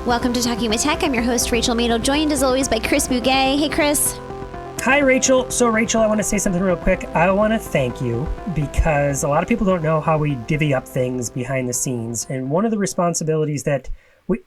Welcome to Talking with Tech. I'm your host, Rachel Madel, joined as always by Chris Bugay. Hey, Chris. Hi, Rachel. So, Rachel, I want to say something real quick. I want to thank you because a lot of people don't know how we divvy up things behind the scenes. And one of the responsibilities that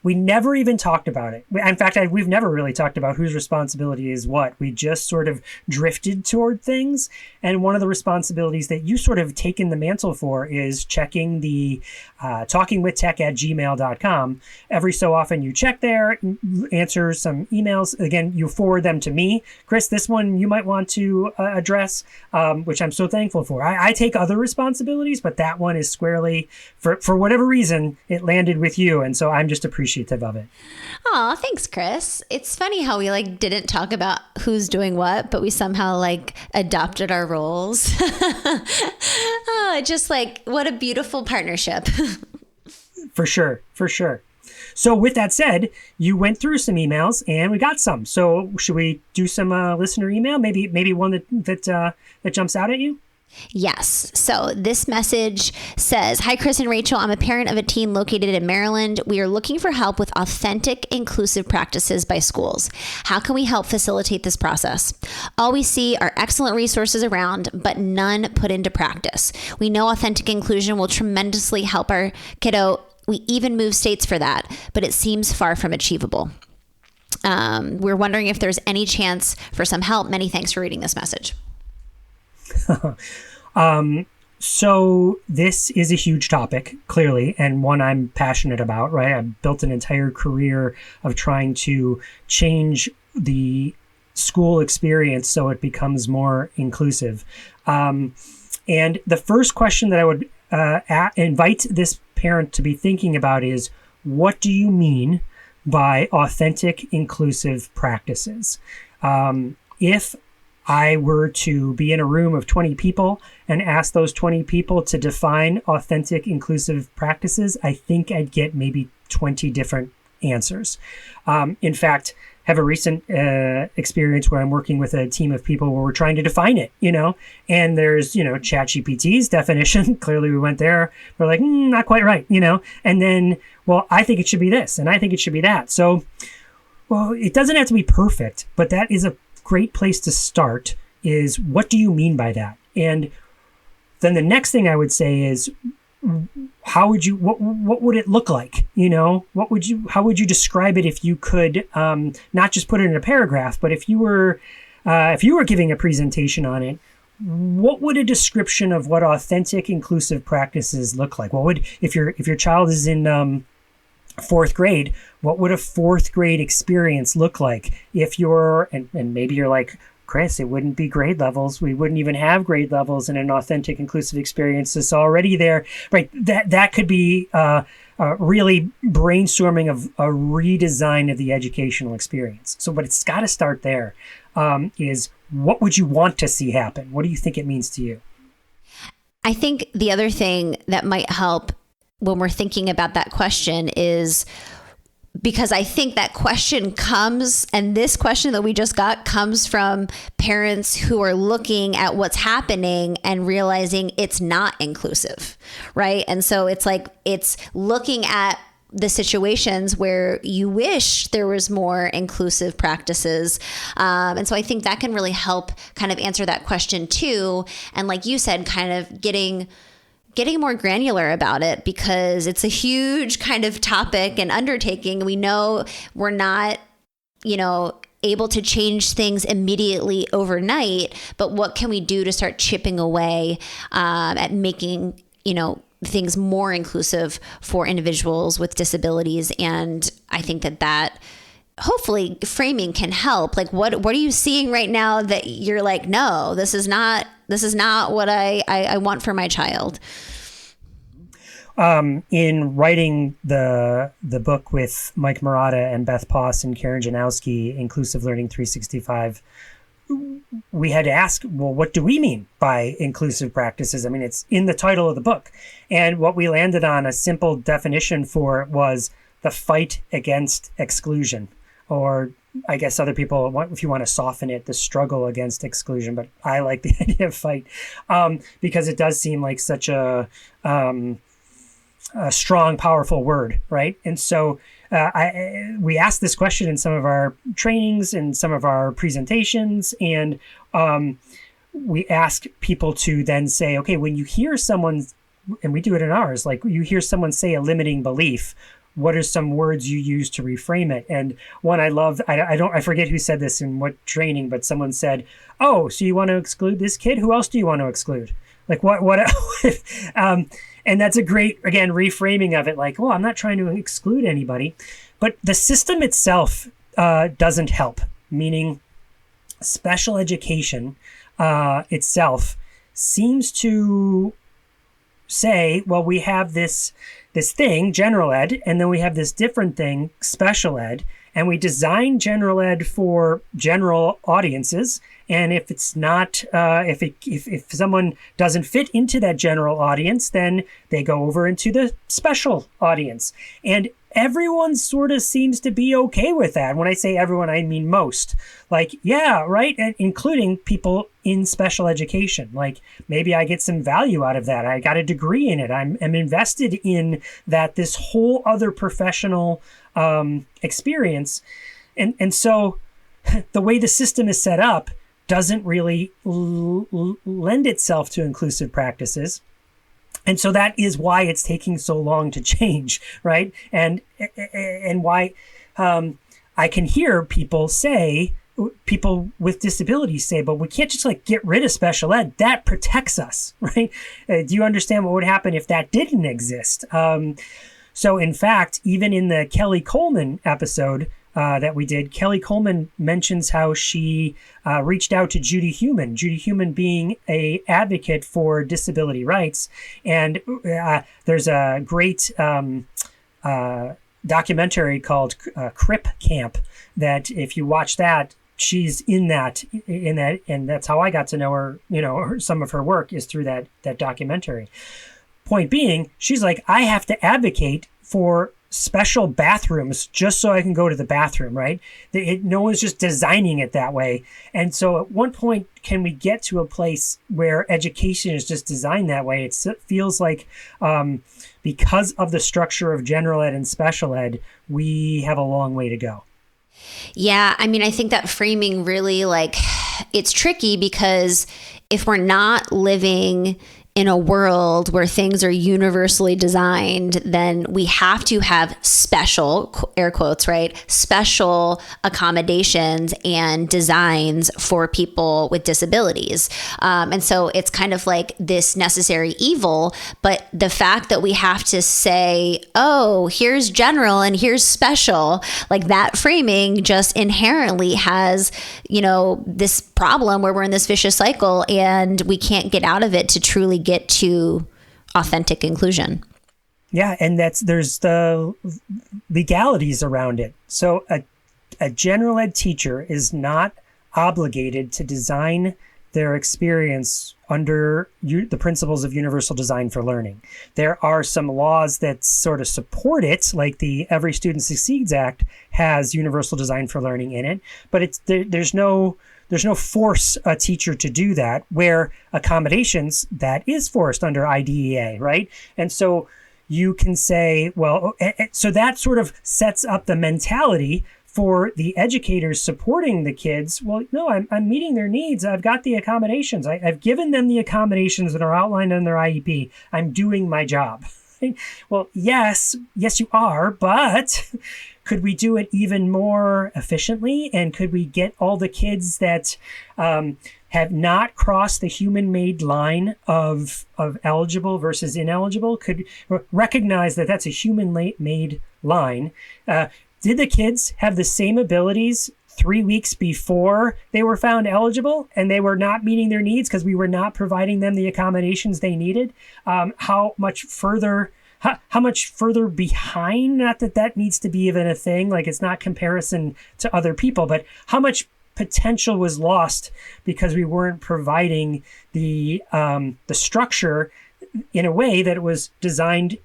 we never even talked about it. In fact, we've never really talked about whose responsibility is what. We just sort of drifted toward things. And one of the responsibilities that you sort of taken the mantle for is checking the talkingwithtech@gmail.com. Every so often you check there, answer some emails. Again, you forward them to me. Chris, this one you might want to address, which I'm so thankful for. I take other responsibilities, but that one is squarely, for whatever reason, it landed with you. And so I'm just appreciative of it. Oh, thanks, Chris. It's funny how we didn't talk about who's doing what, but we somehow adopted our roles. Oh, just what a beautiful partnership. For sure. So with that said, you went through some emails and we got some. So should we do some listener email? Maybe one that jumps out at you? Yes. So this message says, "Hi, Chris and Rachel. I'm a parent of a teen located in Maryland. We are looking for help with authentic, inclusive practices by schools. How can we help facilitate this process? All we see are excellent resources around, but none put into practice. We know authentic inclusion will tremendously help our kiddo. We even move states for that, but it seems far from achievable. We're wondering if there's any chance for some help. Many thanks for reading this message." So this is a huge topic, clearly, and one I'm passionate about, right? I've built an entire career of trying to change the school experience so it becomes more inclusive. And the first question that I would invite this parent to be thinking about is, what do you mean by authentic, inclusive practices? If I were to be in a room of 20 people and ask those 20 people to define authentic, inclusive practices, I think I'd get maybe 20 different answers. In fact, have a recent experience where I'm working with a team of people where we're trying to define it, and there's, ChatGPT's definition. Clearly we went there. We're like, not quite right, and then, well, I think it should be this and I think it should be that. So, well, it doesn't have to be perfect, but that is a great place to start is, what do you mean by that? And then the next thing I would say is, how would you, what would it look like? How would you describe it if you could, not just put it in a paragraph, but if you were giving a presentation on it, what would a description of what authentic, inclusive practices look like? If your child is in, fourth grade, what would a fourth grade experience look like if and maybe you're like, Chris, it wouldn't be grade levels. We wouldn't even have grade levels in an authentic, inclusive experience. It's already there, right? That could be really brainstorming of a redesign of the educational experience. So, but it's got to start there. Is what would you want to see happen? What do you think it means to you? I think the other thing that might help when we're thinking about that question is, because I think that question comes, and this question that we just got comes from parents who are looking at what's happening and realizing it's not inclusive, right? And so it's looking at the situations where you wish there was more inclusive practices. And so I think that can really help kind of answer that question too. And like you said, kind of getting more granular about it, because it's a huge kind of topic and undertaking. We know we're not, able to change things immediately overnight, but what can we do to start chipping away at making, things more inclusive for individuals with disabilities? And I think that hopefully framing can help. What are you seeing right now that you're like, no, this is not what I want for my child? In writing the book with Mike Murata and Beth Poss and Karen Janowski, Inclusive Learning 365, we had to ask, well, what do we mean by inclusive practices? I mean, it's in the title of the book. And what we landed on, a simple definition for it, was the fight against exclusion. Or I guess other people, if you want to soften it, the struggle against exclusion. But I like the idea of fight because it does seem like such a a strong, powerful word, right? And so we asked this question in some of our trainings and some of our presentations, and we ask people to then say, okay, when you hear someone, and we do it in ours, like you hear someone say a limiting belief, what are some words you use to reframe it? And one I love, I forget who said this in what training, but someone said, oh, so you want to exclude this kid? Who else do you want to exclude? Like what, and that's a great, again, reframing of it. Like, oh, I'm not trying to exclude anybody, but the system itself doesn't help, meaning special education itself seems to say, well, we have this thing, general ed, and then we have this different thing, special ed, and we design general ed for general audiences. And if it's not, if someone doesn't fit into that general audience, then they go over into the special audience. And everyone sort of seems to be okay with that. When I say everyone, I mean most. Like, yeah, right, and including people in special education. Like, maybe I get some value out of that. I got a degree in it. I'm invested in that, this whole other professional experience. And so the way the system is set up doesn't really lend itself to inclusive practices. And so that is why it's taking so long to change, right? And why I can hear people with disabilities say, but we can't just like get rid of special ed. That protects us, right? Do you understand what would happen if that didn't exist? So in fact, even in the Kelly Coleman episode that we did, Kelly Coleman mentions how she reached out to Judy Heumann being a advocate for disability rights. And there's a great documentary called Crip Camp that if you watch that, she's in that, and that's how I got to know her. You know, some of her work is through that documentary. Point being, she's like, I have to advocate for special bathrooms just so I can go to the bathroom, right? No one's just designing it that way. And so at one point, can we get to a place where education is just designed that way? It feels like because of the structure of general ed and special ed, we have a long way to go. Yeah, I mean, I think that framing really, like, it's tricky because if we're not living in a world where things are universally designed, then we have to have special, air quotes, right? Special accommodations and designs for people with disabilities. And so it's kind of like this necessary evil, but the fact that we have to say, oh, here's general and here's special, like that framing just inherently has, you know, this problem where we're in this vicious cycle and we can't get out of it to truly get to authentic inclusion. Yeah, and there's the legalities around it. So a general ed teacher is not obligated to design their experience under the principles of universal design for learning. There are some laws that sort of support it, like the Every Student Succeeds Act has universal design for learning in it, but there's no force a teacher to do that, where accommodations, that is forced under IDEA, right? And so you can say, well, so that sort of sets up the mentality for the educators supporting the kids. Well, no, I'm meeting their needs. I've got the accommodations. I've given them the accommodations that are outlined in their IEP. I'm doing my job. Well, yes, you are, but could we do it even more efficiently? And could we get all the kids that have not crossed the human-made line of eligible versus ineligible, could recognize that that's a human-made line? Did the kids have the same abilities 3 weeks before they were found eligible and they were not meeting their needs because we were not providing them the accommodations they needed? How much further behind, not that needs to be even a thing, like it's not comparison to other people, but how much potential was lost because we weren't providing the structure in a way that it was designed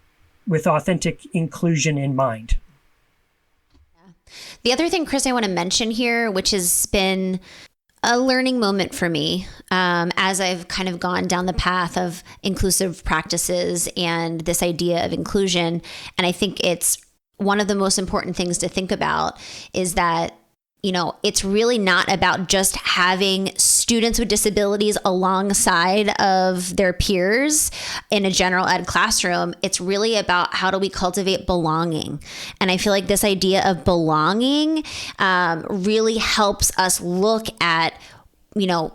with authentic inclusion in mind. The other thing, Chris, I want to mention here, which has been a learning moment for me as I've kind of gone down the path of inclusive practices and this idea of inclusion. And I think it's one of the most important things to think about is that, you know, it's really not about just having students with disabilities alongside of their peers in a general ed classroom. It's really about how do we cultivate belonging. And I feel like this idea of belonging really helps us look at, you know,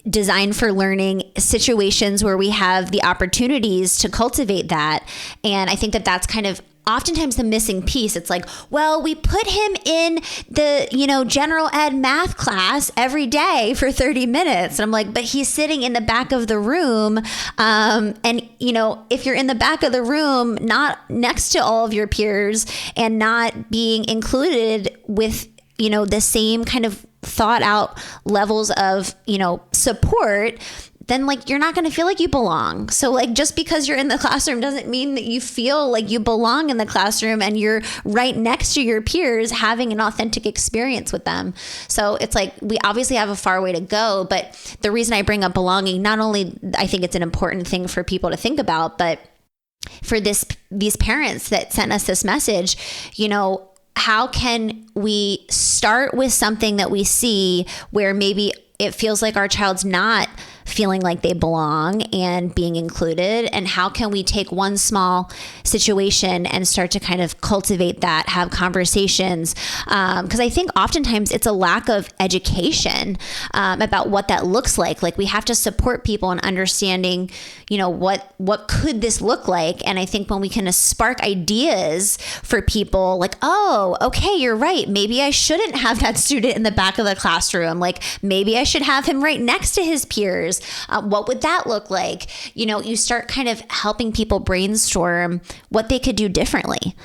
design for learning situations where we have the opportunities to cultivate that. And I think that that's kind of oftentimes the missing piece. It's like, well, we put him in the, you know, general ed math class every day for 30 minutes. And I'm like, but he's sitting in the back of the room. And, you know, if you're in the back of the room, not next to all of your peers and not being included with, you know, the same kind of thought out levels of, you know, support, then like you're not going to feel like you belong. So like just because you're in the classroom doesn't mean that you feel like you belong in the classroom and you're right next to your peers having an authentic experience with them. So it's like we obviously have a far way to go, but the reason I bring up belonging, not only I think it's an important thing for people to think about, but for these parents that sent us this message, you know, how can we start with something that we see where maybe it feels like our child's not feeling like they belong and being included? And how can we take one small situation and start to kind of cultivate that, have conversations? Because I think oftentimes it's a lack of education about what that looks like. Like we have to support people in understanding, you know, what could this look like? And I think when we can spark ideas for people like, oh, okay, you're right. Maybe I shouldn't have that student in the back of the classroom. Like maybe I should have him right next to his peers. What would that look like? You know, you start kind of helping people brainstorm what they could do differently.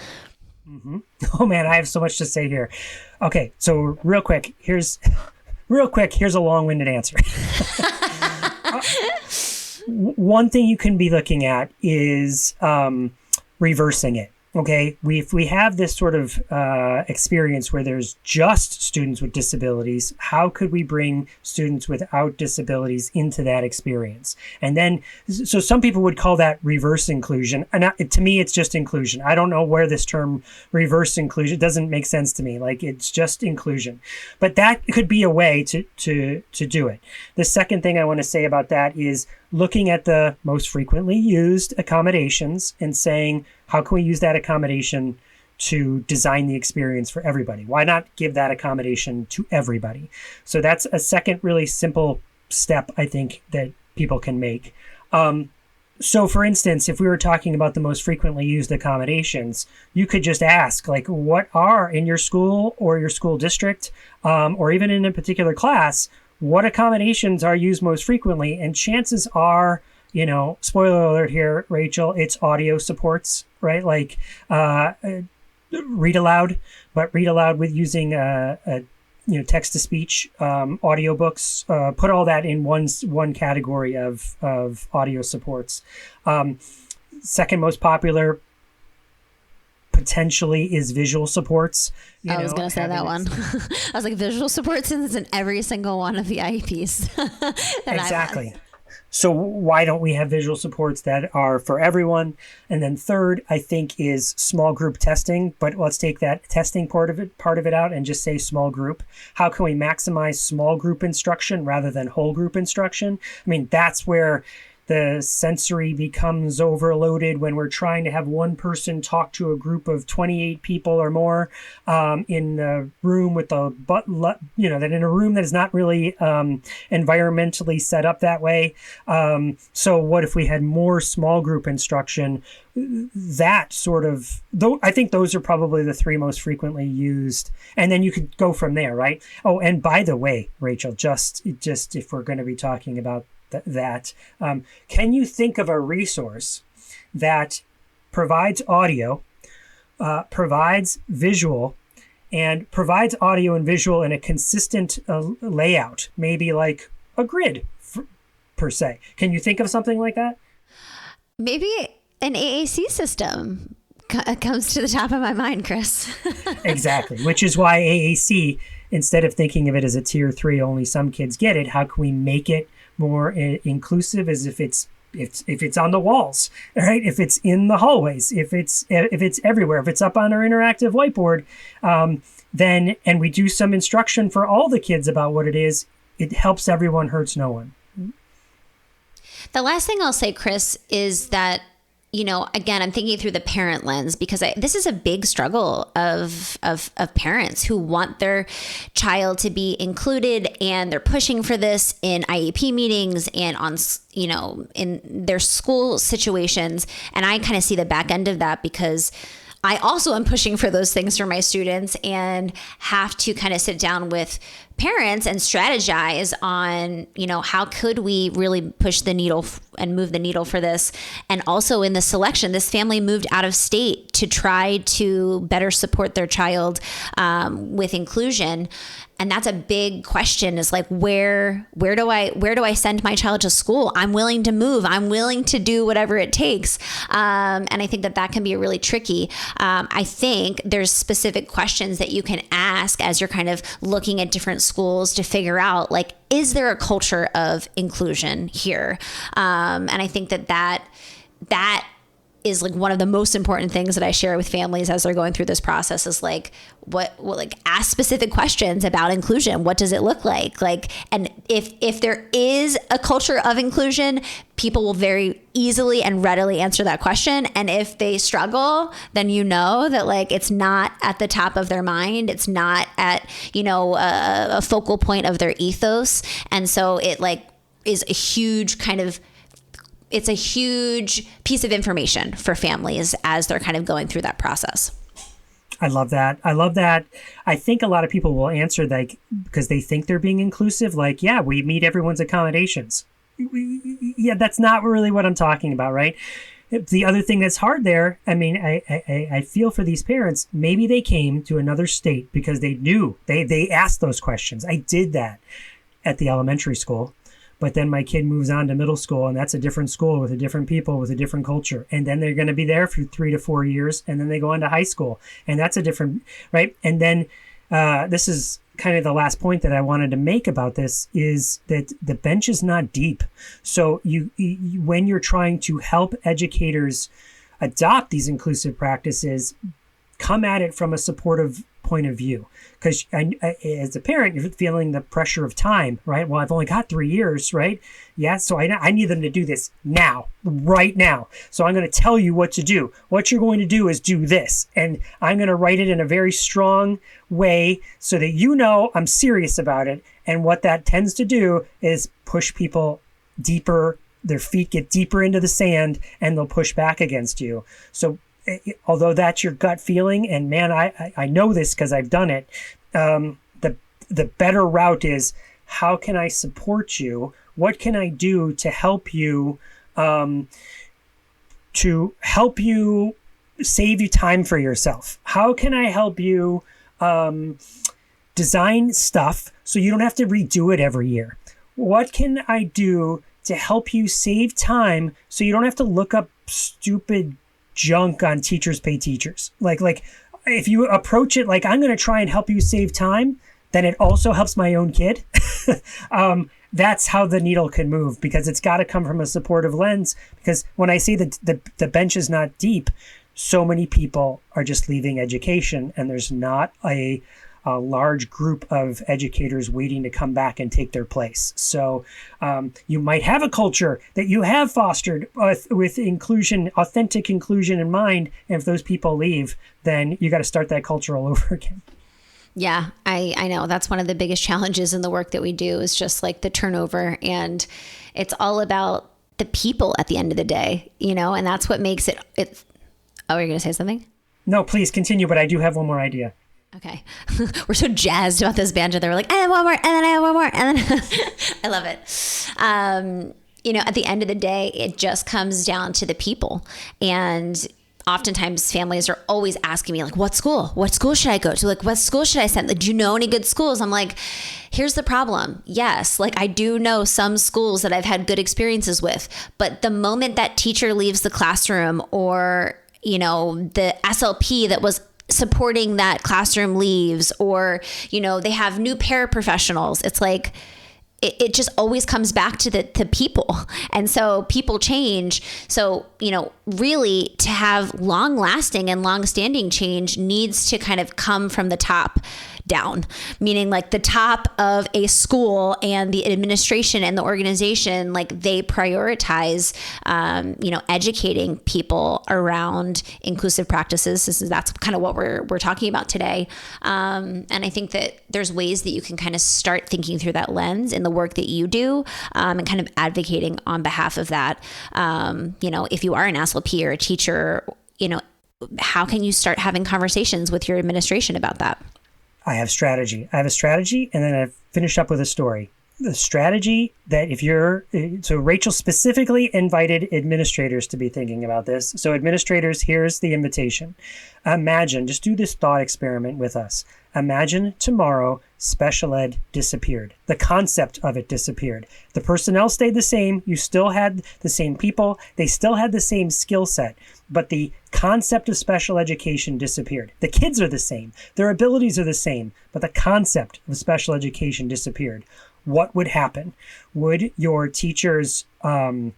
Mm-hmm. Oh man, I have so much to say here. Okay, so real quick, here's a long-winded answer. One thing you can be looking at is reversing it. Okay, if we have this sort of experience where there's just students with disabilities, how could we bring students without disabilities into that experience? And then, so some people would call that reverse inclusion. And to me, it's just inclusion. I don't know where this term reverse inclusion, it doesn't make sense to me. Like it's just inclusion. But that could be a way to do it. The second thing I want to say about that is looking at the most frequently used accommodations and saying, how can we use that accommodation to design the experience for everybody? Why not give that accommodation to everybody? So that's a second really simple step, I think, that people can make. So for instance, if we were talking about the most frequently used accommodations, you could just ask, like, what are in your school or your school district, or even in a particular class, what accommodations are used most frequently? And chances are, you know, spoiler alert here, Rachel, it's audio supports, right? Like read aloud, but read aloud with using text to speech, audiobooks. Put all that in one category of audio supports. Second most popular potentially is visual supports. I was going to say that one. I was like, visual supports is in every single one of the IEPs. Exactly. So why don't we have visual supports that are for everyone? And then third, I think, is small group testing. But let's take that testing part of it out and just say small group. How can we maximize small group instruction rather than whole group instruction? I mean, that's where the sensory becomes overloaded when we're trying to have one person talk to a group of 28 people or more in a room with that in a room that is not really environmentally set up that way. So what if we had more small group instruction? That sort of, though, I think those are probably the three most frequently used. And then you could go from there, right? Oh, and by the way, Rachel, just if we're going to be talking about that, can you think of a resource that provides audio, provides visual, and provides audio and visual in a consistent layout, maybe like a grid per se? Can you think of something like that? Maybe an AAC system comes to the top of my mind, Chris. Exactly, which is why AAC instead of thinking of it as a tier 3, only some kids get it, how can we make it more inclusive, as if it's on the walls, right? If it's in the hallways, if it's everywhere, if it's up on our interactive whiteboard, then, and we do some instruction for all the kids about what it is, it helps everyone, hurts no one. The last thing I'll say, Chris, is that, again, I'm thinking through the parent lens, because this is a big struggle of parents who want their child to be included, and they're pushing for this in IEP meetings and on, in their school situations. And I kind of see the back end of that, because I also am pushing for those things for my students, and have to kind of sit down with parents and strategize on, how could we really push the needle and move the needle for this. And also in the selection, this family moved out of state to try to better support their child with inclusion. And that's a big question, is like, where do I send my child to school? I'm willing to move. I'm willing to do whatever it takes. And I think that can be really tricky. I think there's specific questions that you can ask as you're kind of looking at different schools to figure out, like, is there a culture of inclusion here? And I think that is like one of the most important things that I share with families as they're going through this process, is like, what like, ask specific questions about inclusion. What does it look like? Like, and if there is a culture of inclusion, people will very easily and readily answer that question. And if they struggle, then that, like, it's not at the top of their mind. It's not at, a focal point of their ethos. And so it like is a huge it's a huge piece of information for families as they're kind of going through that process. I love that. I think a lot of people will answer, like, because they think they're being inclusive, like, yeah, we meet everyone's accommodations. Yeah, that's not really what I'm talking about, right? The other thing that's hard there, I mean, I feel for these parents. Maybe they came to another state because they knew, they asked those questions. I did that at the elementary school. But then my kid moves on to middle school, and that's a different school with a different people, with a different culture. And then they're going to be there for 3 to 4 years, and then they go on to high school, and that's a different, right? And then this is kind of the last point that I wanted to make about this, is that the bench is not deep. So you when you're trying to help educators adopt these inclusive practices, come at it from a supportive point of view. Because as a parent, you're feeling the pressure of time, right? Well, I've only got 3 years, right? Yeah, so I need them to do this now, right now. So I'm going to tell you what to do. What you're going to do is do this. And I'm going to write it in a very strong way so that I'm serious about it. And what that tends to do is push people deeper. Their feet get deeper into the sand, and they'll push back against you. So although that's your gut feeling, and man, I know this because I've done it, the better route is, how can I support you? What can I do to help you, save you time for yourself? How can I help you design stuff so you don't have to redo it every year? What can I do to help you save time so you don't have to look up stupid junk on Teachers Pay Teachers? Like if you approach it like, I'm going to try and help you save time, then it also helps my own kid. That's how the needle can move, because it's got to come from a supportive lens. Because when I say that the bench is not deep, so many people are just leaving education, and there's not a large group of educators waiting to come back and take their place. So you might have a culture that you have fostered with inclusion, authentic inclusion in mind. And if those people leave, then you got to start that culture all over again. Yeah, I know. That's one of the biggest challenges in the work that we do, is just like the turnover. And it's all about the people at the end of the day, and that's what makes it. Oh, you're going to say something? No, please continue. But I do have one more idea. Okay. We're so jazzed about this banjo. They were like, I have one more, and then I have one more. And then I love it. At the end of the day, it just comes down to the people. And oftentimes families are always asking me, like, what school should I go to? Like, what school should I send? Like, do you know any good schools? I'm like, here's the problem. Yes. Like, I do know some schools that I've had good experiences with, but the moment that teacher leaves the classroom, or, the SLP that was supporting that classroom leaves, or, they have new paraprofessionals. It's like, it just always comes back to the people. And so people change. So, really to have long lasting and long standing change needs to kind of come from the top down, meaning like the top of a school and the administration and the organization, like they prioritize, educating people around inclusive practices. That's kind of what we're talking about today. And I think that there's ways that you can kind of start thinking through that lens in the work that you do, and kind of advocating on behalf of that. If you are an SLP or a teacher, how can you start having conversations with your administration about that? I have strategy, and then I've finished up with a story. The strategy that so Rachel specifically invited administrators to be thinking about this. So administrators, here's the invitation. Imagine, just do this thought experiment with us. Imagine tomorrow special ed disappeared. The concept of it disappeared. The personnel stayed the same. You still had the same people. They still had the same skill set, but the concept of special education disappeared. The kids are the same. Their abilities are the same, but the concept of special education disappeared. What would happen? Would your teachers, how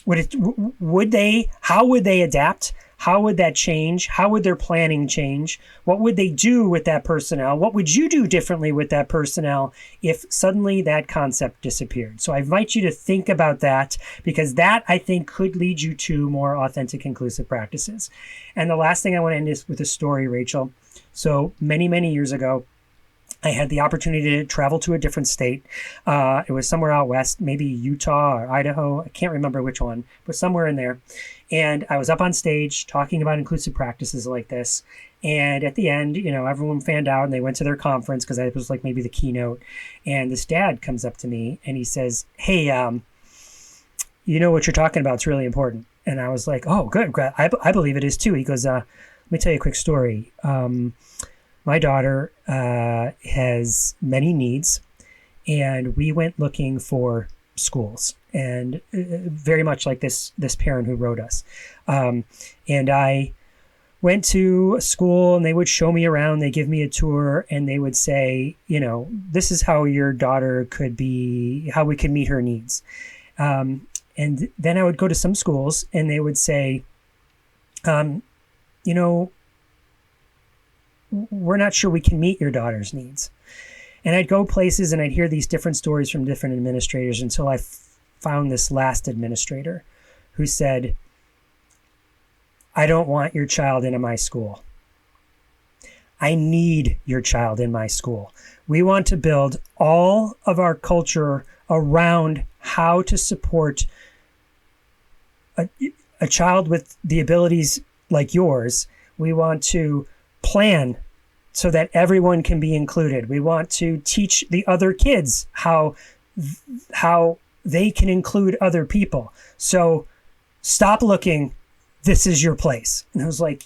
would they adapt? How would that change? How would their planning change? What would they do with that personnel? What would you do differently with that personnel if suddenly that concept disappeared? So I invite you to think about that, because that, I think, could lead you to more authentic, inclusive practices. And the last thing I want to end is with a story, Rachel. So many, many years ago, I had the opportunity to travel to a different state. It was somewhere out west, maybe Utah or Idaho. I can't remember which one, but somewhere in there. And I was up on stage talking about inclusive practices like this. And at the end, everyone fanned out and they went to their conference, because I was like maybe the keynote. And this dad comes up to me and he says, "Hey, what you're talking about is really important." And I was like, "Oh, good. I believe it is too." He goes, "Let me tell you a quick story. My daughter has many needs, and we went looking for schools, and very much like this parent who wrote us. And I went to a school, and they would show me around. They give me a tour, and they would say, this is how your daughter could be, how we can meet her needs." And then I would go to some schools, and they would say, "We're not sure we can meet your daughter's needs." And I'd go places and I'd hear these different stories from different administrators until I found this last administrator who said, "I don't want your child into my school. I need your child in my school. We want to build all of our culture around how to support a child with the abilities like yours. We want to plan so that everyone can be included. We want to teach the other kids how they can include other people. So stop looking. This is your place." And I was like,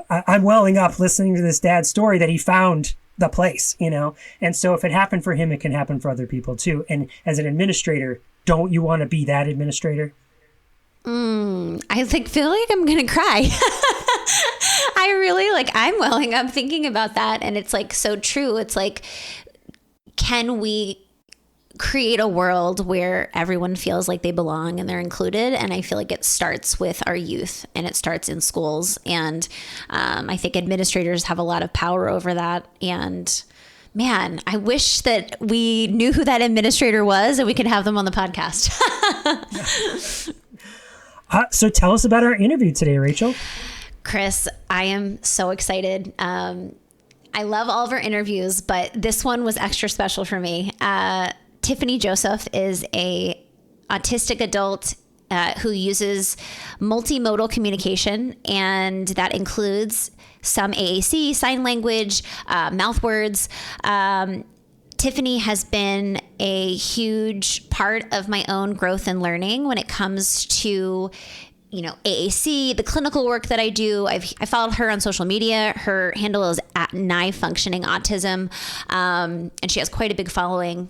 I'm welling up listening to this dad's story that he found the place, And so if it happened for him, it can happen for other people too. And as an administrator, don't you want to be that administrator? I feel like I'm going to cry. I really I'm welling up thinking about that. And it's so true. It's can we create a world where everyone feels like they belong and they're included? And I feel like it starts with our youth, and it starts in schools. And I think administrators have a lot of power over that. And man, I wish that we knew who that administrator was and we could have them on the podcast. So tell us about our interview today, Rachel. Chris, I am so excited. I love all of our interviews, but this one was extra special for me. Tiffany Joseph is a autistic adult who uses multimodal communication, and that includes some AAC, sign language, mouth words. Tiffany has been a huge part of my own growth and learning when it comes to, AAC, the clinical work that I do. I followed her on social media. Her handle is @Nigh-functioning-autism, and she has quite a big following.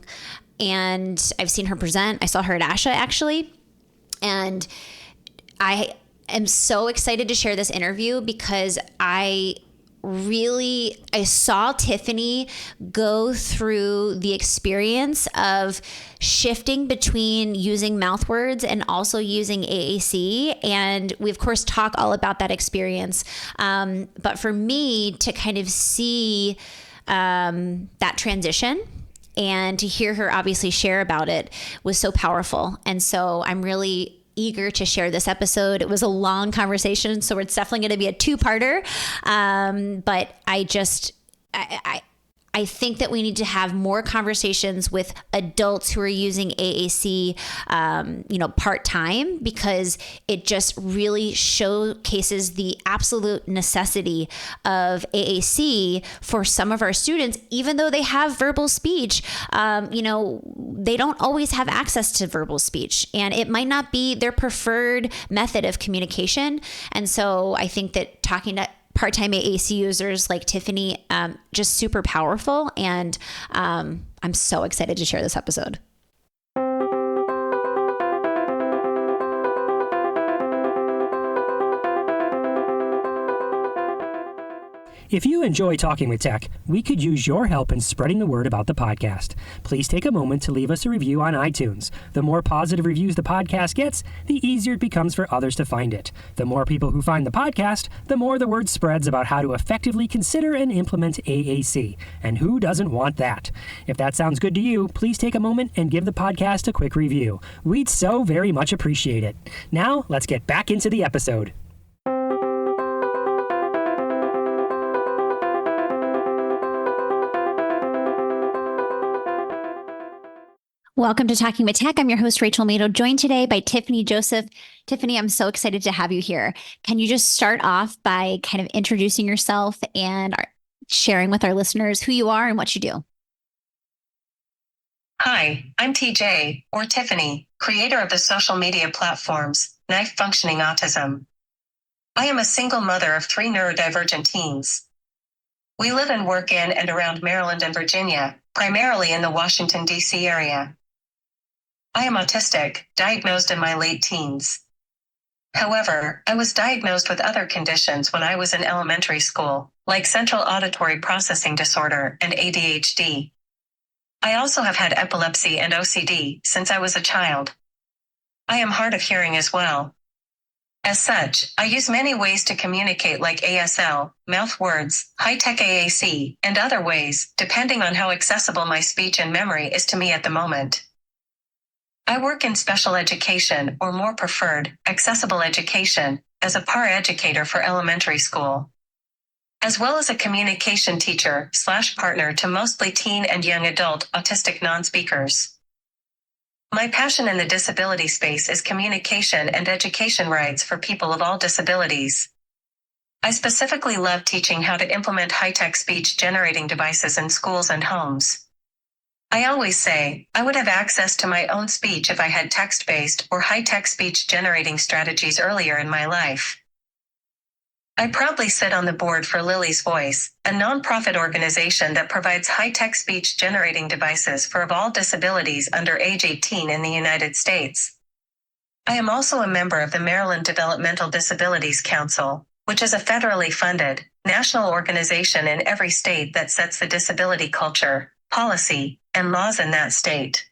And I've seen her present. I saw her at ASHA actually, and I am so excited to share this interview because I saw Tiffany go through the experience of shifting between using mouth words and also using AAC. And we, of course, talk all about that experience. But for me to kind of see that transition and to hear her obviously share about it was so powerful. And so I'm really eager to share this episode. It was a long conversation, so it's definitely going to be a two-parter. But I think that we need to have more conversations with adults who are using AAC, part-time, because it just really showcases the absolute necessity of AAC for some of our students, even though they have verbal speech. They don't always have access to verbal speech, and it might not be their preferred method of communication. And so I think that talking to part-time AAC users like Tiffany, just super powerful. And I'm so excited to share this episode. If you enjoy Talking with Tech, we could use your help in spreading the word about the podcast. Please take a moment to leave us a review on iTunes. The more positive reviews the podcast gets, the easier it becomes for others to find it. The more people who find the podcast, the more the word spreads about how to effectively consider and implement AAC. And who doesn't want that? If that sounds good to you, please take a moment and give the podcast a quick review. We'd so very much appreciate it. Now, let's get back into the episode. Welcome to Talking with Tech. I'm your host, Rachel Mado, joined today by Tiffany Joseph. Tiffany, I'm so excited to have you here. Can you just start off by kind of introducing yourself and sharing with our listeners who you are and what you do? Hi, I'm TJ, or Tiffany, creator of the social media platforms, Knife Functioning Autism. I am a single mother of 3 neurodivergent teens. We live and work in and around Maryland and Virginia, primarily in the Washington, D.C. area. I am autistic, diagnosed in my late teens. However, I was diagnosed with other conditions when I was in elementary school, like central auditory processing disorder and ADHD. I also have had epilepsy and OCD since I was a child. I am hard of hearing as well. As such, I use many ways to communicate, like ASL, mouth words, high-tech AAC, and other ways, depending on how accessible my speech and memory is to me at the moment. I work in special education, or more preferred, accessible education, as a educator for elementary school, as well as a communication teacher/partner to mostly teen and young adult autistic non-speakers. My passion in the disability space is communication and education rights for people of all disabilities. I specifically love teaching how to implement high-tech speech generating devices in schools and homes. I always say, I would have access to my own speech if I had text-based or high-tech speech generating strategies earlier in my life. I proudly sit on the board for Lily's Voice, a nonprofit organization that provides high-tech speech generating devices for of all disabilities under age 18 in the United States. I am also a member of the Maryland Developmental Disabilities Council, which is a federally funded, national organization in every state that sets the disability culture, policy, and laws in that state.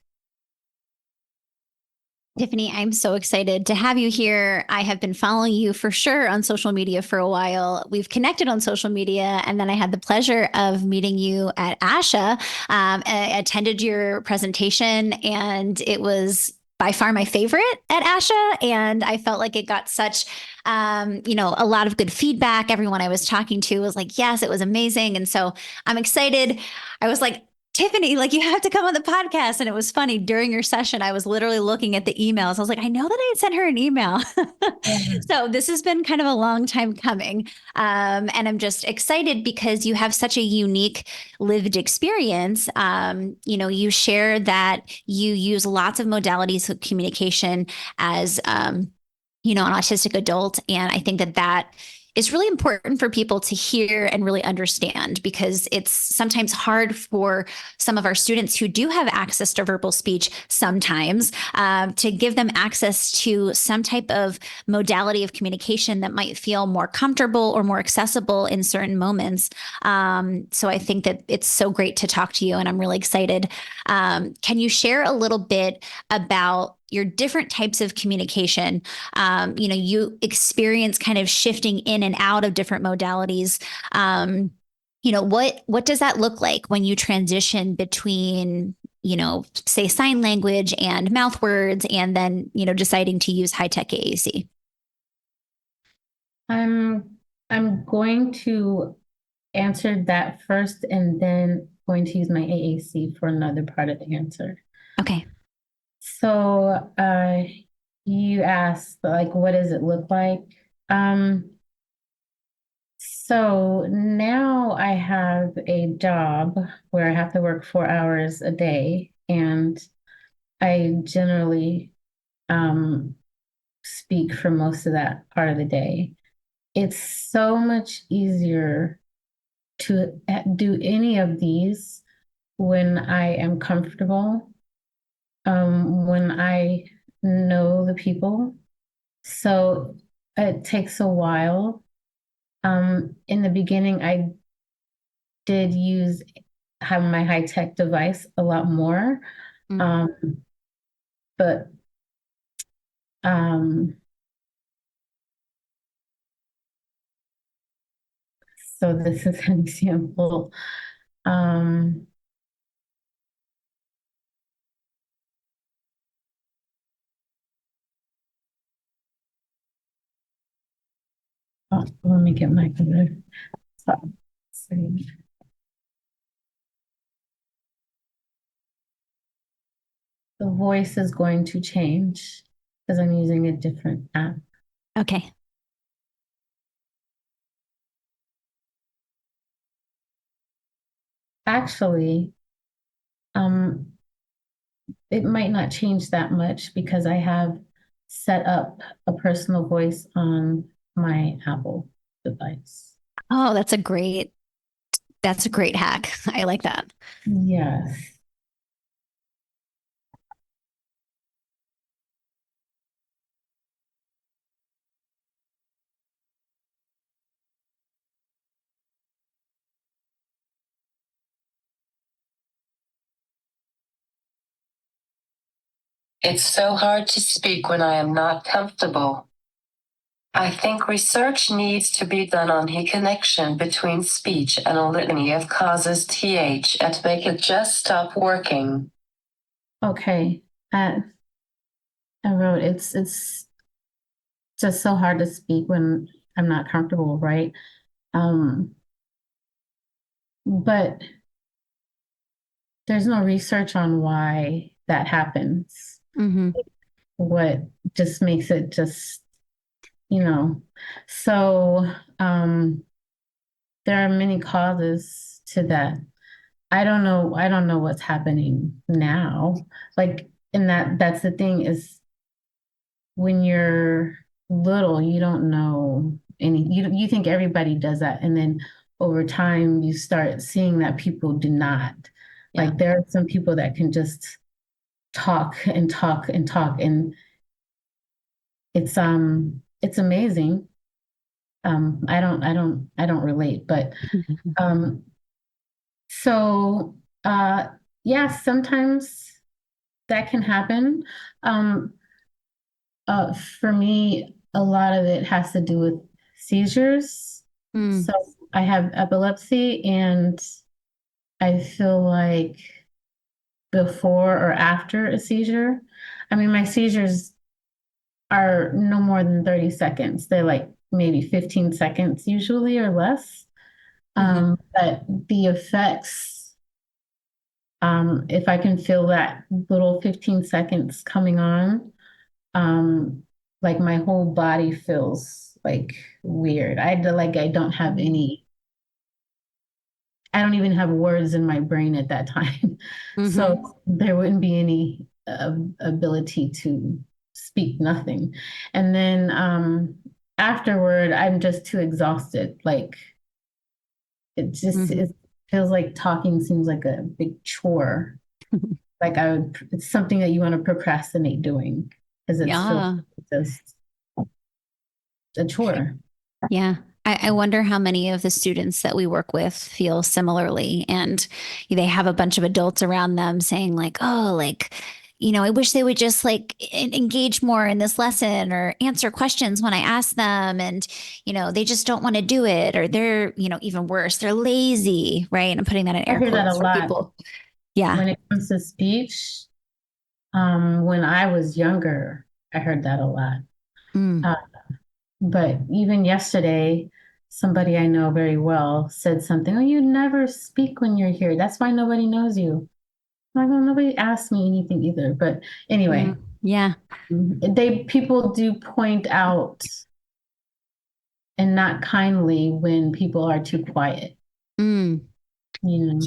Tiffany, I'm so excited to have you here. I have been following you for sure on social media for a while. We've connected on social media, and then I had the pleasure of meeting you at ASHA. I attended your presentation, and it was by far my favorite at ASHA. And I felt like it got such, a lot of good feedback. Everyone I was talking to was like, yes, it was amazing. And so I'm excited. I was like, Tiffany, like, you have to come on the podcast. And it was funny, during your session, I was literally looking at the emails. I was like, I know that I had sent her an email. So this has been kind of a long time coming. And I'm just excited because you have such a unique lived experience. You share that you use lots of modalities of communication as, an autistic adult. And I think that is really important for people to hear and really understand, because it's sometimes hard for some of our students who do have access to verbal speech sometimes to give them access to some type of modality of communication that might feel more comfortable or more accessible in certain moments. So I think that it's so great to talk to you, and I'm really excited. Can you share a little bit about your different types of communication? You experience kind of shifting in and out of different modalities. What does that look like when you transition between, say, sign language and mouth words, and then, deciding to use high tech AAC? I'm going to answer that first, and then going to use my AAC for another part of the answer. Okay. So you asked, like, what does it look like? So now I have a job where I have to work 4 hours a day, and I generally speak for most of that part of the day. It's so much easier to do any of these when I am comfortable, when I know the people. So it takes a while. In the beginning, I did have my high tech device a lot more, but so this is an example. Let me get my computer. The voice is going to change because I'm using a different app. Okay. Actually, it might not change that much because I have set up a personal voice on my Apple device. Oh, that's a great hack. I like that. Yes. It's so hard to speak when I am not comfortable. I think research needs to be done on the connection between speech and a litany of causes that make it just stop working. Okay. I wrote it's just so hard to speak when I'm not comfortable, right? But there's no research on why that happens. Mm-hmm. What just makes it just, so there are many causes to that. I don't know what's happening now. Like, and that's the thing is when you're little, you don't know you think everybody does that. And then over time you start seeing that people do not. Yeah. Like there are some people that can just talk and talk and talk, and it's amazing. I don't relate, but so yeah, sometimes that can happen. Um, for me, a lot of it has to do with seizures. Mm. So I have epilepsy, and I feel like before or after a seizure, I mean, my seizures are no more than 30 seconds. They're like maybe 15 seconds usually or less. But the effects, if I can feel that little 15 seconds coming on, like my whole body feels like weird. I don't have I don't even have words in my brain at that time. So there wouldn't be any ability to speak nothing. And then afterward, I'm just too exhausted. Like it feels like talking seems like a big chore. Like it's something that you want to procrastinate doing because it's feels Yeah. just a chore. Yeah. I wonder how many of the students that we work with feel similarly. And they have a bunch of adults around them saying, like, oh, like, I wish they would just like engage more in this lesson or answer questions when I ask them. And, they just don't want to do it. Or they're, even worse, they're lazy. Right. And I'm putting that in I air hear that a quotes for lot people. Yeah. when it comes to speech. When I was younger, I heard that a lot. Mm. Uh, but even yesterday, somebody I know very well said something, oh, you never speak when you're here. That's why nobody knows you. I'm like, well, nobody asked me anything either. But anyway, Yeah. people do point out and not kindly when people are too quiet. Mm. You know?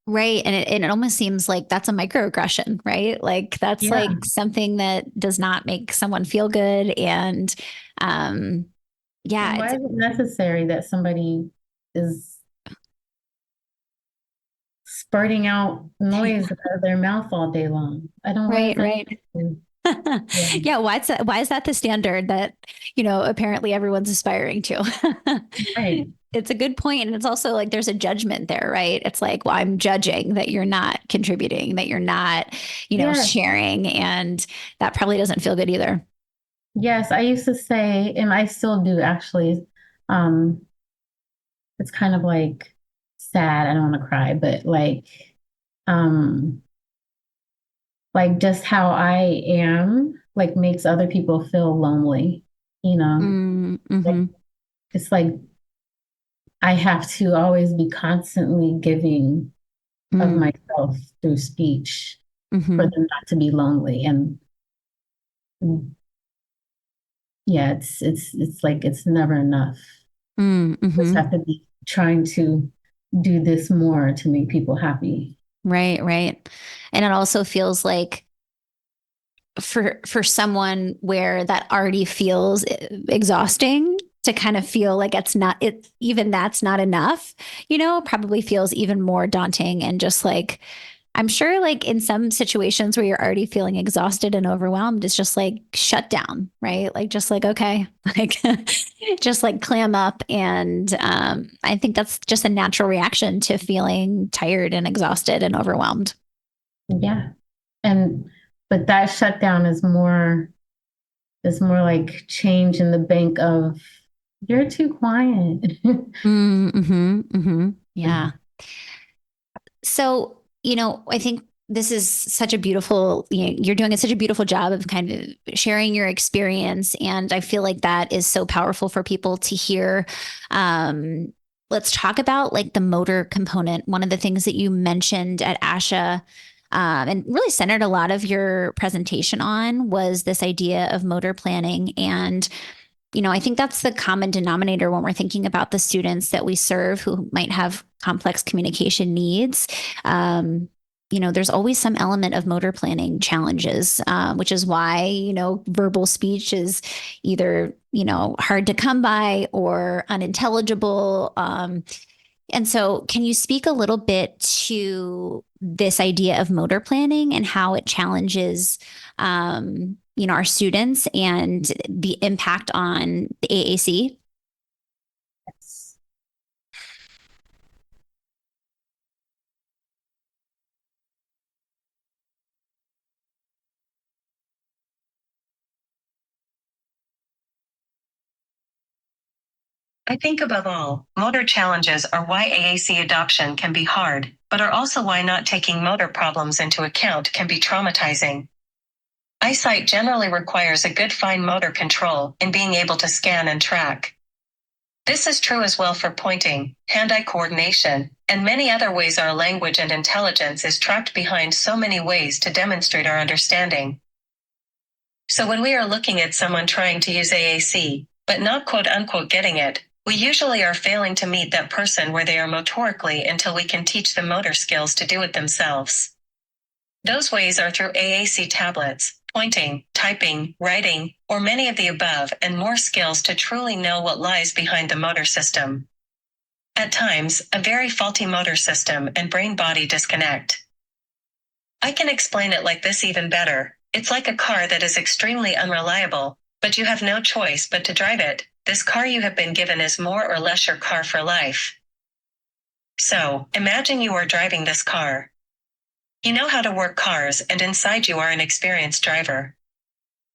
Right. And it almost seems like that's a microaggression, right? Like that's Yeah. like something that does not make someone feel good. And yeah, And why is it necessary that somebody is spurting out noise out of their mouth all day long? I don't. Why is right, that right. necessary? Yeah. Yeah, why is that the standard that, apparently everyone's aspiring to? Right. It's a good point. And it's also like there's a judgment there, right? It's like, well, I'm judging that you're not contributing, that you're not, Yes. sharing. And that probably doesn't feel good either. Yes. I used to say, and I still do actually. Um, it's kind of like sad. I don't want to cry, but um, like just how I am, like makes other people feel lonely. You know, like Mm-hmm. it's like I have to always be constantly giving of myself through speech for Mm-hmm. them not to be lonely. And yeah, it's like it's never enough. Just Mm-hmm. have to be trying to do this more to make people happy. Right, right. And it also feels like for someone where that already feels exhausting to kind of feel like it even that's not enough, probably feels even more daunting and just like I'm sure like in some situations where you're already feeling exhausted and overwhelmed, it's just like shut down, right? Like just like okay, like just like clam up. And I think that's just a natural reaction to feeling tired and exhausted and overwhelmed. Yeah. And but that shutdown is more like change in the bank of you're too quiet. Mm-hmm, mm-hmm. Yeah. So, I think this is such a beautiful, you're doing such a beautiful job of kind of sharing your experience. And I feel like that is so powerful for people to hear. Let's talk about like the motor component. One of the things that you mentioned at ASHA and really centered a lot of your presentation on was this idea of motor planning. And I think that's the common denominator when we're thinking about the students that we serve who might have complex communication needs. There's always some element of motor planning challenges, which is why, verbal speech is either, hard to come by or unintelligible. And so, can you speak a little bit to this idea of motor planning and how it challenges, our students and the impact on the AAC? I think above all, motor challenges are why AAC adoption can be hard, but are also why not taking motor problems into account can be traumatizing. Eyesight generally requires a good fine motor control in being able to scan and track. This is true as well for pointing, hand-eye coordination, and many other ways our language and intelligence is trapped behind so many ways to demonstrate our understanding. So when we are looking at someone trying to use AAC, but not quote-unquote getting it, we usually are failing to meet that person where they are motorically until we can teach them motor skills to do it themselves. Those ways are through AAC tablets, pointing, typing, writing, or many of the above and more skills to truly know what lies behind the motor system. At times, a very faulty motor system and brain-body disconnect. I can explain it like this even better. It's like a car that is extremely unreliable, but you have no choice but to drive it. This car you have been given is more or less your car for life. So, imagine you are driving this car. You know how to work cars, and inside you are an experienced driver.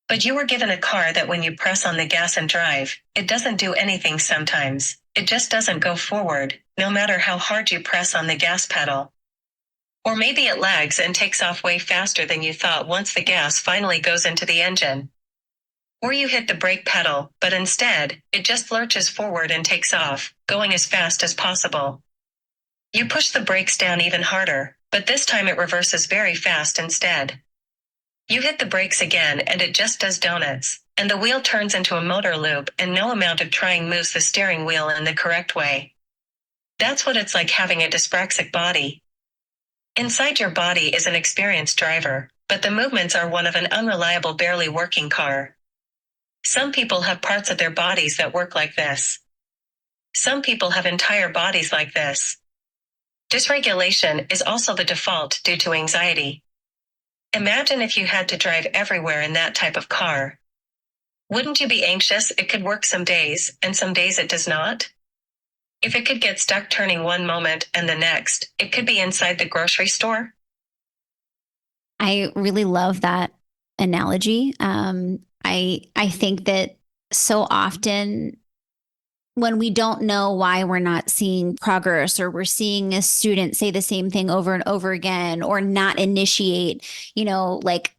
But you were given a car that when you press on the gas and drive, it doesn't do anything sometimes. It just doesn't go forward, no matter how hard you press on the gas pedal. Or maybe it lags and takes off way faster than you thought once the gas finally goes into the engine. Or you hit the brake pedal, but instead, it just lurches forward and takes off, going as fast as possible. You push the brakes down even harder, but this time it reverses very fast instead. You hit the brakes again and it just does donuts, and the wheel turns into a motor loop and no amount of trying moves the steering wheel in the correct way. That's what it's like having a dyspraxic body. Inside your body is an experienced driver, but the movements are one of an unreliable, barely working car. Some people have parts of their bodies that work like this. Some people have entire bodies like this. Dysregulation is also the default due to anxiety. Imagine if you had to drive everywhere in that type of car. Wouldn't you be anxious? It could work some days, and some days it does not. If it could get stuck turning one moment and the next, it could be inside the grocery store. I really love that analogy. I think that so often when we don't know why we're not seeing progress, or we're seeing a student say the same thing over and over again, or not initiate, like,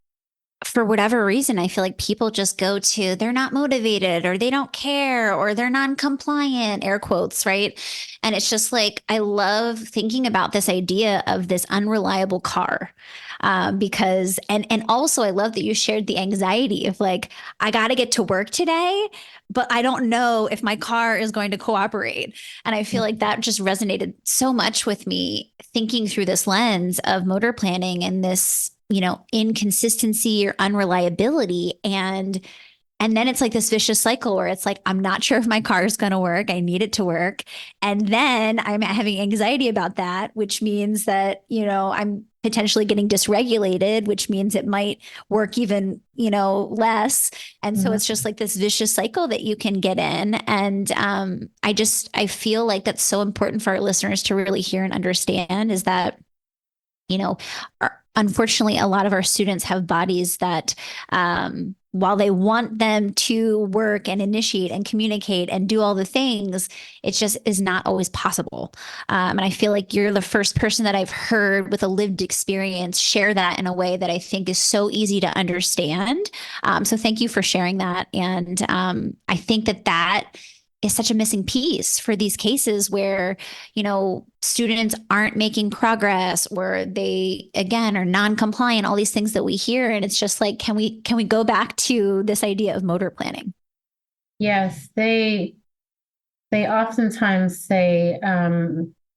for whatever reason, I feel like people just go to they're not motivated, or they don't care, or they're non-compliant, air quotes, right? And it's just like, I love thinking about this idea of this unreliable car. Because and also I love that you shared the anxiety of like, I got to get to work today, but I don't know if my car is going to cooperate. And I feel like that just resonated so much with me, thinking through this lens of motor planning and this, inconsistency or unreliability. And then it's like this vicious cycle where it's like, I'm not sure if my car is going to work. I need it to work. And then I'm having anxiety about that, which means that, I'm potentially getting dysregulated, which means it might work even, less. And so it's just like this vicious cycle that you can get in. And I feel like that's so important for our listeners to really hear and understand, is that, unfortunately, a lot of our students have bodies that, while they want them to work and initiate and communicate and do all the things, it just is not always possible. And I feel like you're the first person that I've heard with a lived experience share that in a way that I think is so easy to understand. So thank you for sharing that. And I think that is such a missing piece for these cases where, students aren't making progress, or they, again, are non-compliant, all these things that we hear. And it's just like, can we go back to this idea of motor planning? Yes, they oftentimes say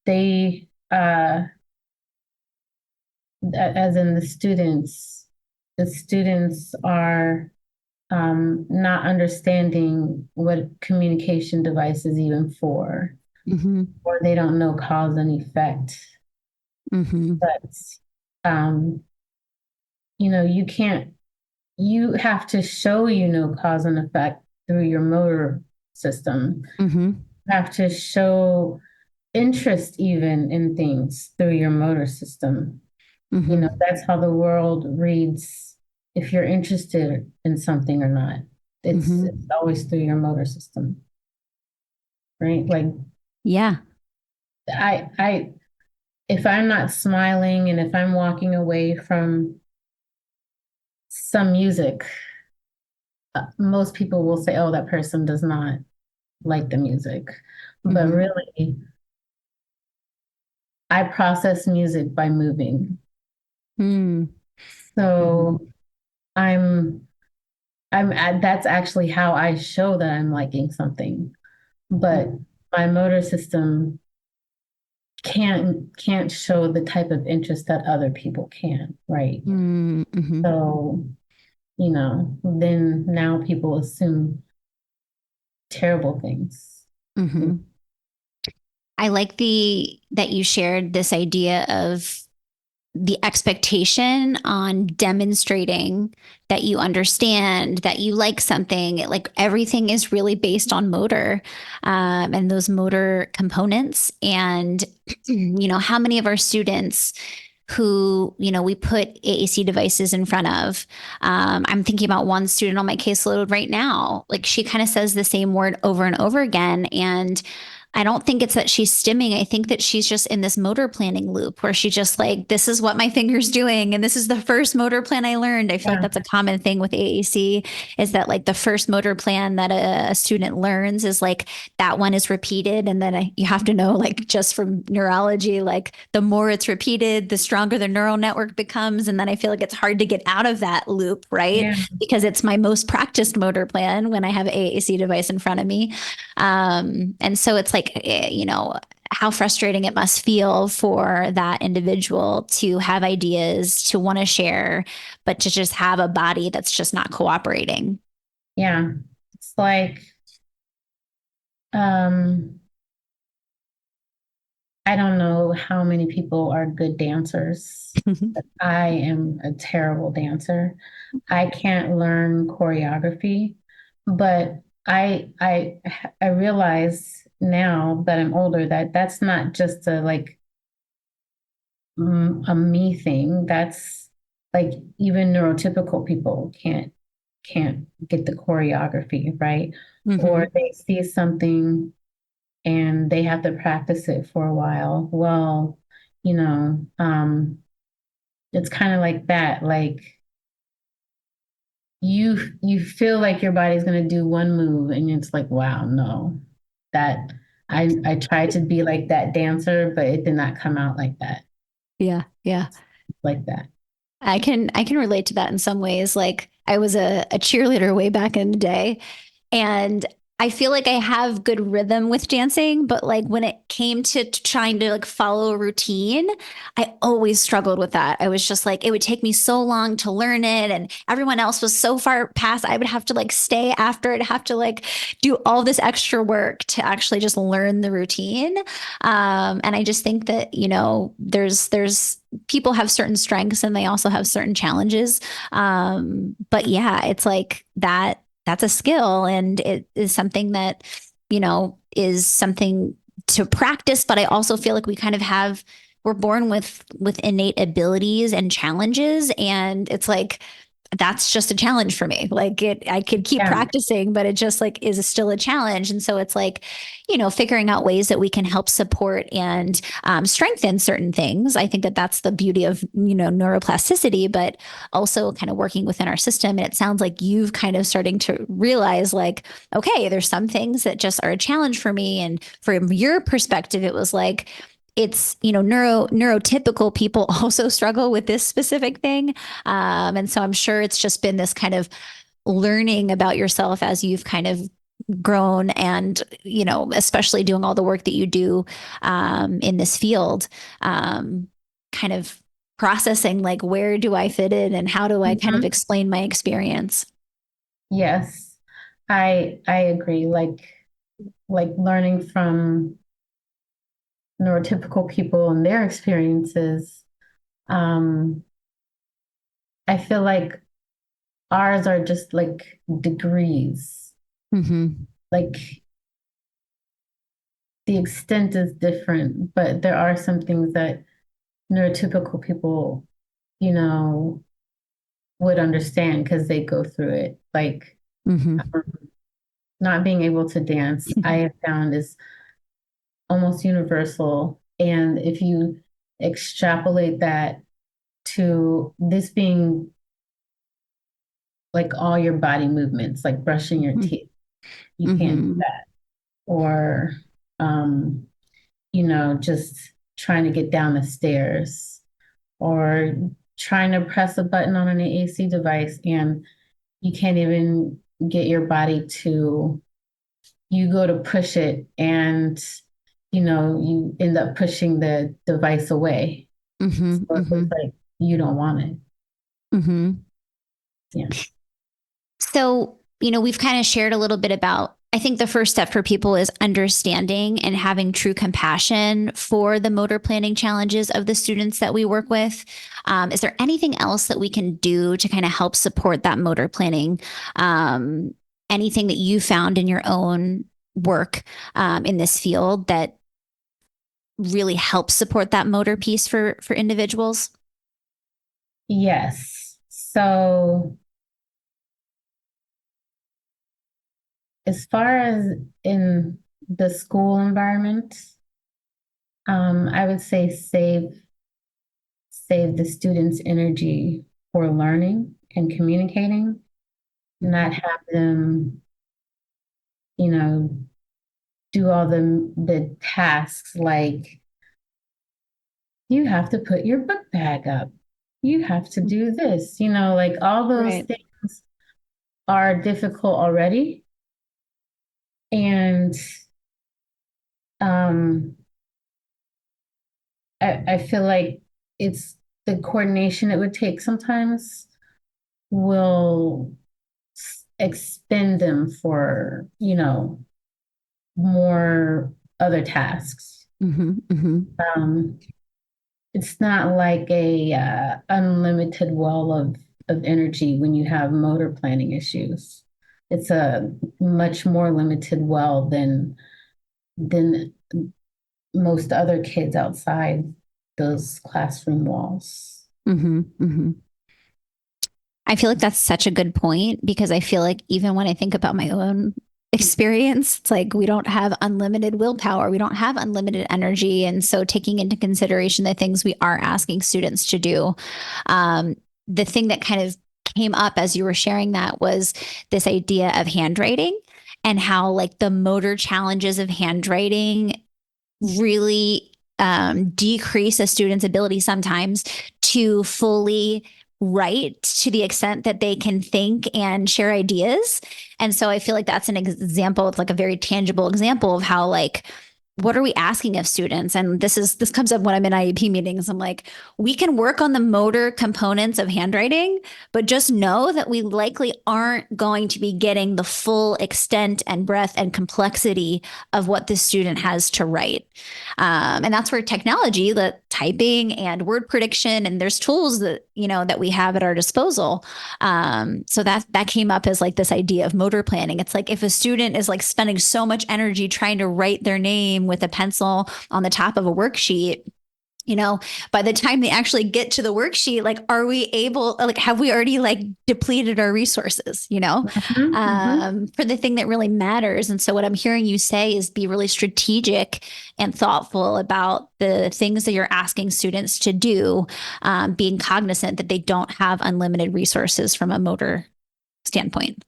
they as in the students are not understanding what communication device is even for, or they don't know cause and effect. But you have to show cause and effect through your motor system. You have to show interest even in things through your motor system. That's how the world reads if you're interested in something or not. It's always through your motor system. Right? Like, yeah. I if I'm not smiling and if I'm walking away from some music, most people will say, oh, that person does not like the music. But really, I process music by moving. So that's actually how I show that I'm liking something. But my motor system can't show the type of interest that other people can, right? Mm-hmm. So, then now people assume terrible things. Mm-hmm. I like that you shared this idea of the expectation on demonstrating that you understand, that you like something. Like everything is really based on motor, and those motor components. And, how many of our students who, we put AAC devices in front of. I'm thinking about one student on my caseload right now. Like she kind of says the same word over and over again. And I don't think it's that she's stimming. I think that she's just in this motor planning loop where she just like, this is what my finger's doing. And this is the first motor plan I learned. I feel like that's a common thing with AAC is that like the first motor plan that a student learns is like that one is repeated. And then you have to know like just from neurology, like the more it's repeated, the stronger the neural network becomes. And then I feel like it's hard to get out of that loop, right? Yeah. Because it's my most practiced motor plan when I have an AAC device in front of me. And so it's like, how frustrating it must feel for that individual to have ideas, to want to share, but to just have a body that's just not cooperating. Yeah. It's like, I don't know how many people are good dancers. But I am a terrible dancer. I can't learn choreography, but I realize now that I'm older that that's not just a me thing. That's like even neurotypical people can't get the choreography, right? Or Mm-hmm. they see something and they have to practice it for a while. Well, you know, um, it's kind of like that. Like you feel like your body's gonna do one move, and it's like, wow, no, that I tried to be like that dancer, but it did not come out like that, Yeah. Yeah. like that. I can relate to that in some ways. Like I was a cheerleader way back in the day, and I feel like I have good rhythm with dancing, but like when it came to trying to like follow a routine, I always struggled with that. I was just like, it would take me so long to learn it, and everyone else was so far past. I would have to like stay after it, have to like do all this extra work to actually just learn the routine. And I just think that there's people have certain strengths and they also have certain challenges. But yeah, it's like that's a skill and it is something that, is something to practice. But I also feel like we're born with innate abilities and challenges. And it's like, that's just a challenge for me. Like I could keep Yeah, practicing, but it just like is still a challenge. And so it's like, figuring out ways that we can help support and strengthen certain things. I think that that's the beauty of, neuroplasticity, but also kind of working within our system. And it sounds like you've kind of starting to realize like, okay, there's some things that just are a challenge for me. And from your perspective, it was like, it's neurotypical people also struggle with this specific thing, and so I'm sure it's just been this kind of learning about yourself as you've kind of grown and, especially doing all the work that you do in this field, kind of processing like, where do I fit in and how do I kind of mhm. explain my experience? Yes, I agree. Like learning from neurotypical people and their experiences. Um, I feel like ours are just like degrees. Mm-hmm. Like the extent is different, but there are some things that neurotypical people, you know, would understand because they go through it. Like Mm-hmm. um, not being able to dance, I have found is almost universal. And if you extrapolate that to this being like all your body movements, like brushing your teeth, you can't do Mm-hmm. that. Or, um, just trying to get down the stairs or trying to press a button on an AAC device and you can't even get your body to, you go to push it and you end up pushing the device away. Mm-hmm, So it mm-hmm, looks like you don't want it. mm-hmm. Yeah. So, we've kind of shared a little bit about, I think the first step for people is understanding and having true compassion for the motor planning challenges of the students that we work with. Is there anything else that we can do to kind of help support that motor planning? Anything that you found in your own work in this field that really helps support that motor piece for individuals? Yes. So as far as in the school environment, I would say save the students' energy for learning and communicating, not have them, you know, do all the tasks like you have to put your book bag up. You have to do this, like all those Right. things are difficult already. And um, I feel like it's the coordination it would take sometimes will expend them for, more other tasks. Mm-hmm, mm-hmm. Um, it's not like a unlimited well of energy when you have motor planning issues. It's a much more limited well than most other kids outside those classroom walls. Mm-hmm, mm-hmm. I feel like that's such a good point because I feel like even when I think about my own experience, it's like we don't have unlimited willpower, we don't have unlimited energy. And so, taking into consideration the things we are asking students to do, um, the thing that kind of came up as you were sharing that was this idea of handwriting and how, like, the motor challenges of handwriting really decrease a student's ability sometimes to fully write to the extent that they can think and share ideas. And so I feel like that's an example. It's like a very tangible example of how, like, what are we asking of students? And this comes up when I'm in IEP meetings. I'm like, we can work on the motor components of handwriting, but just know that we likely aren't going to be getting the full extent and breadth and complexity of what the student has to write. And that's where technology, the typing and word prediction, and there's tools that we have at our disposal. So that came up as like this idea of motor planning. It's like if a student is like spending so much energy trying to write their name with a pencil on the top of a worksheet, by the time they actually get to the worksheet, like, are we able, like, have we already like depleted our resources, Mhm, mhm. for the thing that really matters? And so what I'm hearing you say is be really strategic and thoughtful about the things that you're asking students to do, being cognizant that they don't have unlimited resources from a motor standpoint.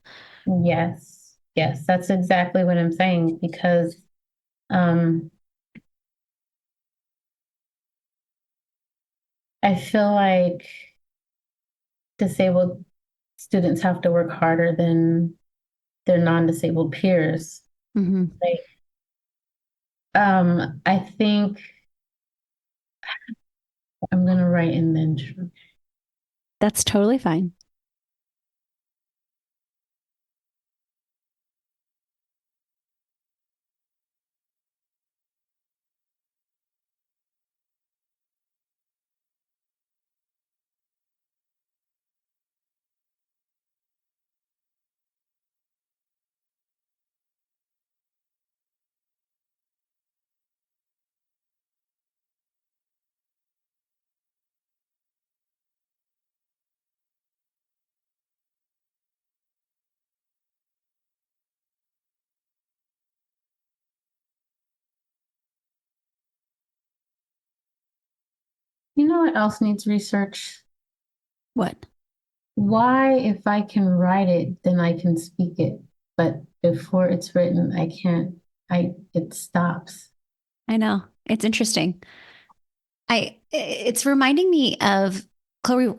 Yes, yes, that's exactly what I'm saying because um, I feel like disabled students have to work harder than their non-disabled peers. Mm-hmm. Like, I think I'm gonna write in the intro. That's totally fine. You know what else needs research? What? Why, if I can write it, then I can speak it, but before it's written, I can't. It stops. I know. It's interesting. It's reminding me of Chloe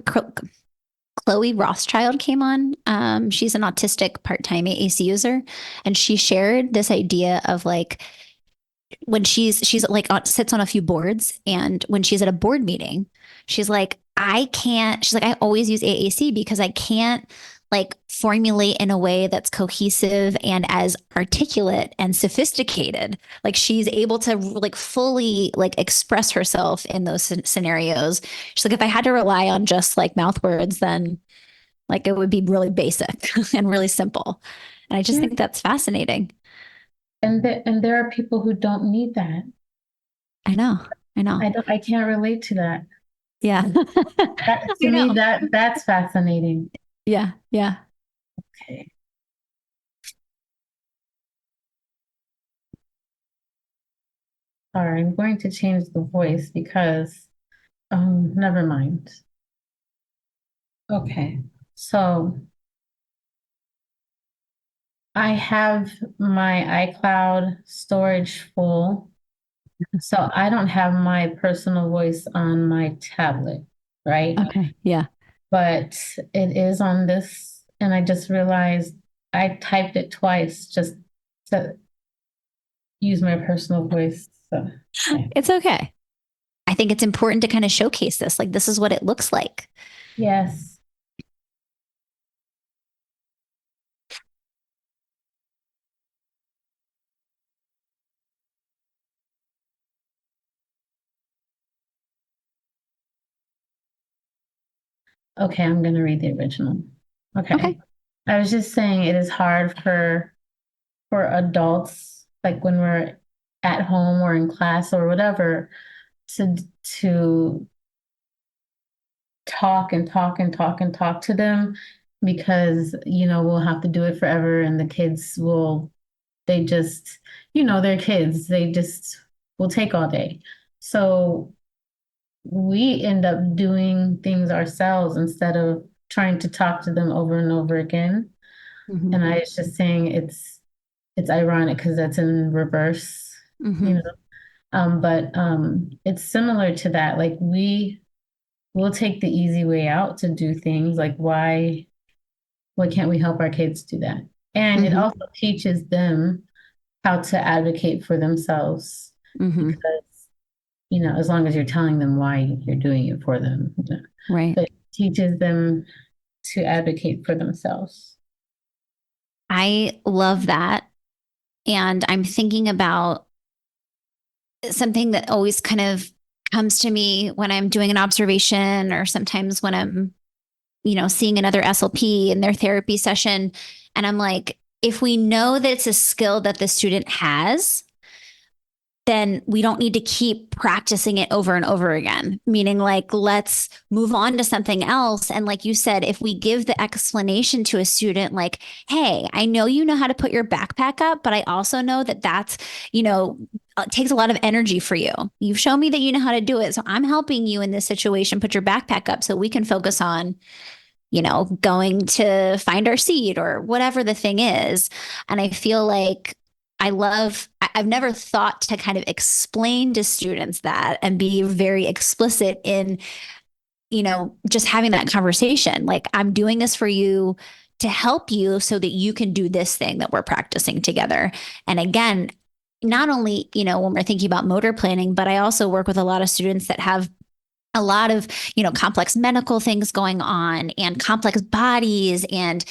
Rothschild came on. She's an autistic part-time AAC user, and she shared this idea of like when she's like sits on a few boards, and when she's at a board meeting, she's like, I can't, she's like, I always use AAC because I can't like formulate in a way that's cohesive and as articulate and sophisticated. Like she's able to like fully like express herself in those scenarios. She's like, if I had to rely on just like mouth words, then like it would be really basic and really simple. And I just Yeah. think that's fascinating. And there are people who don't need that. I know. I know. I can't relate to that. Yeah. To I me, know. that's fascinating. Yeah. Yeah. Okay. All right, I'm going to change the voice because never mind. Okay. So I have my iCloud storage full. So I don't have my personal voice on my tablet, right? Okay. Yeah. But it is on this, and I just realized I typed it twice just to use my personal voice. So, yeah. It's okay. I think it's important to kind of showcase this. Like, this is what it looks like. Yes. Okay, I'm going to read the original. Okay. Okay. I was just saying it is hard for adults, like when we're at home or in class or whatever, to talk and talk and talk and talk to them because, we'll have to do it forever and the kids will, they just, they're kids. They just will take all day. So we end up doing things ourselves instead of trying to talk to them over and over again. Mm-hmm. And I was just saying it's ironic because that's in reverse, Mm-hmm. you know. But it's similar to that. Like we will take the easy way out to do things. Like why can't we help our kids do that? And it Mm-hmm. also teaches them how to advocate for themselves Mm-hmm. because, as long as you're telling them why you're doing it for them, Right. but it teaches them to advocate for themselves. I love that. And I'm thinking about something that always kind of comes to me when I'm doing an observation, or sometimes when I'm, seeing another SLP in their therapy session. And I'm like, if we know that it's a skill that the student has, then we don't need to keep practicing it over and over again. Meaning, like, let's move on to something else. And like you said, if we give the explanation to a student, like, hey, I know you know how to put your backpack up, but I also know that that's, it takes a lot of energy for you. You've shown me that you know how to do it. So I'm helping you in this situation put your backpack up so we can focus on, going to find our seat or whatever the thing is. And I feel like I've never thought to kind of explain to students that and be very explicit in, just having that conversation. Like, I'm doing this for you to help you so that you can do this thing that we're practicing together. And again, not only, when we're thinking about motor planning, but I also work with a lot of students that have a lot of, complex medical things going on and complex bodies. And,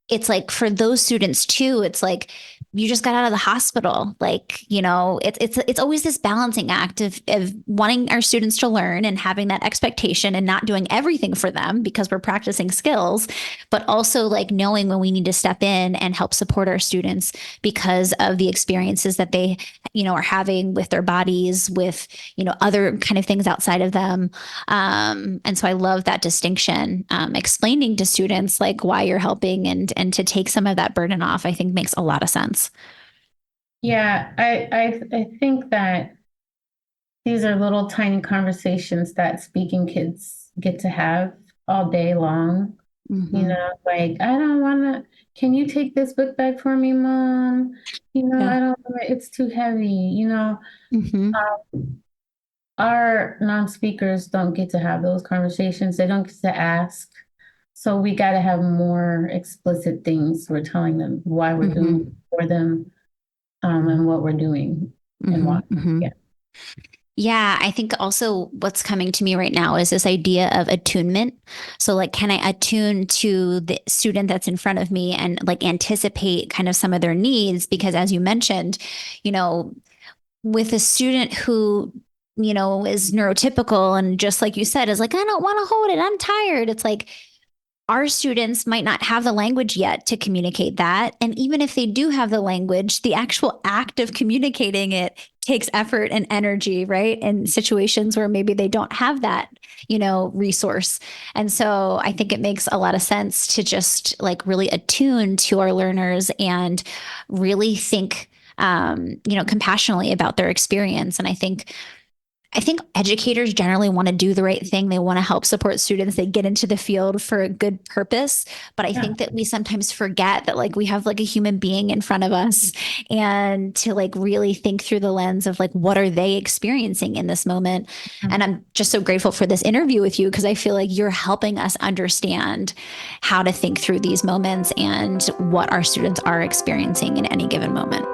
it's like for those students too, it's like you just got out of the hospital. Like, it's always this balancing act of wanting our students to learn and having that expectation and not doing everything for them because we're practicing skills, but also like knowing when we need to step in and help support our students because of the experiences that they, are having with their bodies, with, other kind of things outside of them. And so I love that distinction, explaining to students like why you're helping and to take some of that burden off, I think makes a lot of sense. Yeah, I think that these are little tiny conversations that speaking kids get to have all day long. Mm-hmm. Like, I don't want to, can you take this book back for me, Mom? Yeah. I don't, it's too heavy. Mm-hmm. Our non-speakers don't get to have those conversations. They don't get to ask. So we got to have more explicit things we're telling them why we're doing Mm-hmm. it for them, and what we're doing. and why. Yeah. Yeah, I think also what's coming to me right now is this idea of attunement. So, like, can I attune to the student that's in front of me and like anticipate kind of some of their needs? Because, as you mentioned, you know, with a student who, is neurotypical and just like you said, is like, I don't want to hold it, I'm tired. It's like, our students might not have the language yet to communicate that. And even if they do have the language, the actual act of communicating it takes effort and energy, right? In situations where maybe they don't have that, resource. And so I think it makes a lot of sense to just like really attune to our learners and really think, compassionately about their experience. And I think educators generally want to do the right thing. They want to help support students. They get into the field for a good purpose. But I think that we sometimes forget that like we have like a human being in front of us, and to like really think through the lens of like, what are they experiencing in this moment? And I'm just so grateful for this interview with you, because I feel like you're helping us understand how to think through these moments and what our students are experiencing in any given moment.